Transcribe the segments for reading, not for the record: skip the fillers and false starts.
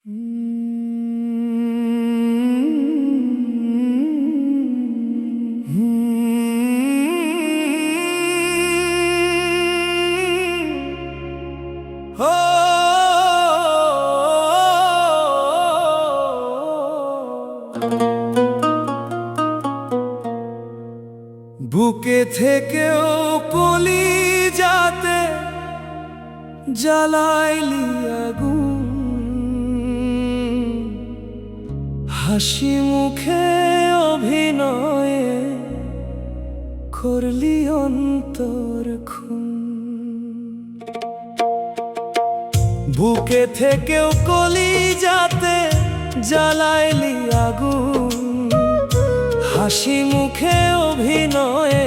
বুকে থেকেও কলিজাতে জ্বালাইলি আগুন, হাসি মুখে অভিনয়ে করলি অন্তর খুন। বুকে থেকেও কলিজাতে জ্বালাইলি আগুন, হাসি মুখে অভিনয়ে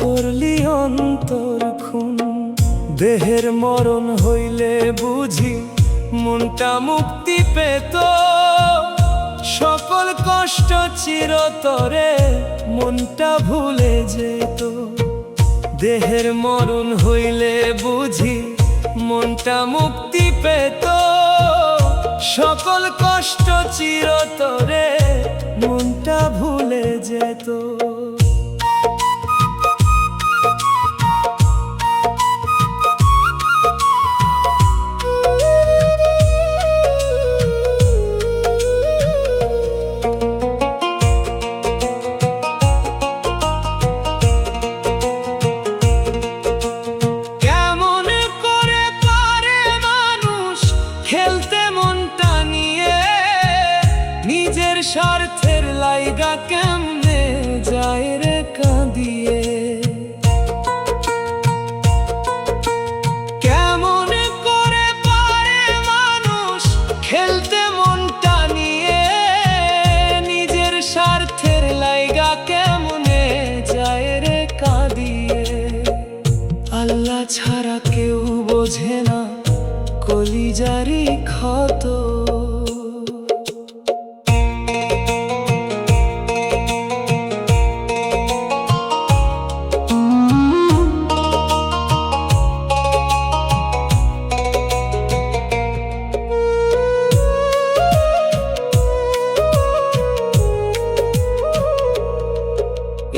করলি অন্তর খুন। দেহের মরণ হইলে বুঝি মনটা মুক্তি পেত, সকল কষ্ট চিরতরে মনটা ভুলে যেত। দেহের মরণ হইলে বুঝি মনটা মুক্তি পেত, সকল কষ্ট চিরতরে মনটা ভুলে যেত। কেমন করে পারে মানুষ খেলতে মনটা নিয়ে, নিজের স্বার্থের লাইগা কেমনে যায় রে কাঁদিয়ে। কেমন করে পারে মানুষ খেলতে মনটা নিয়ে, নিজের স্বার্থের লাইগা কেমনে যায় রে কাঁদিয়ে। আল্লাহ ছাড়া কেউ বোঝে না কলিজারি ক্ষত।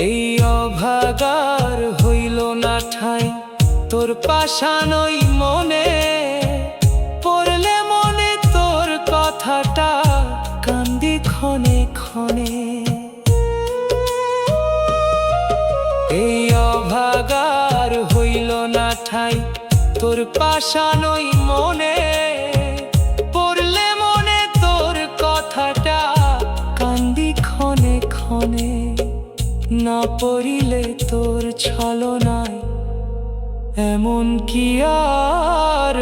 এই অভাগার হইল না ঠাঁই তোর পাশানই মনে, পড়লে মনে তোর কথাটা কান্দি ক্ষণে ক্ষণে। এই অভাগার হইল না ঠাঁই তোর পাশানই মনে, পড়লে মনে তোর কথাটা কান্দি ক্ষণে ক্ষণে। না পড়িলে তোর ছলনায় এমন কি আর